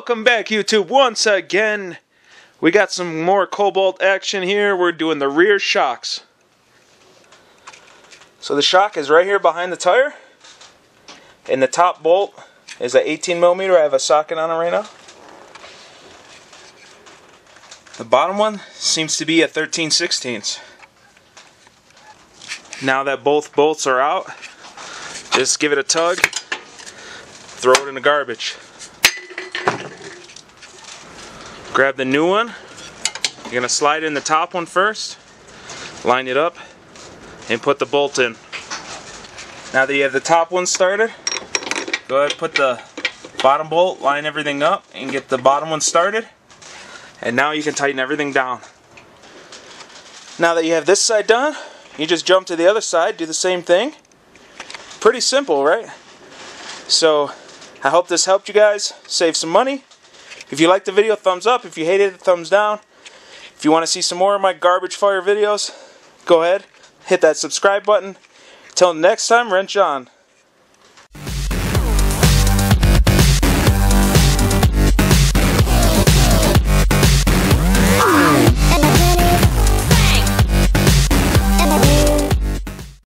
Welcome back, YouTube, once again. We got some more Cobalt action here. We're doing the rear shocks. So the shock is right here behind the tire, and the top bolt is an 18mm. I have a socket on it right now. The bottom one seems to be a 13/16. Now that both bolts are out, just give it a tug, throw it in the garbage. Grab the new one. You're going to slide in the top one first, line it up, and put the bolt in. Now that you have the top one started, go ahead and put the bottom bolt, line everything up, and get the bottom one started. And now you can tighten everything down. Now that you have this side done, you just jump to the other side, do the same thing. Pretty simple, right? So, I hope this helped you guys save some money. If you liked the video, thumbs up. If you hated it, thumbs down. If you want to see some more of my garbage fire videos, go ahead, hit that subscribe button. Till next time, wrench on.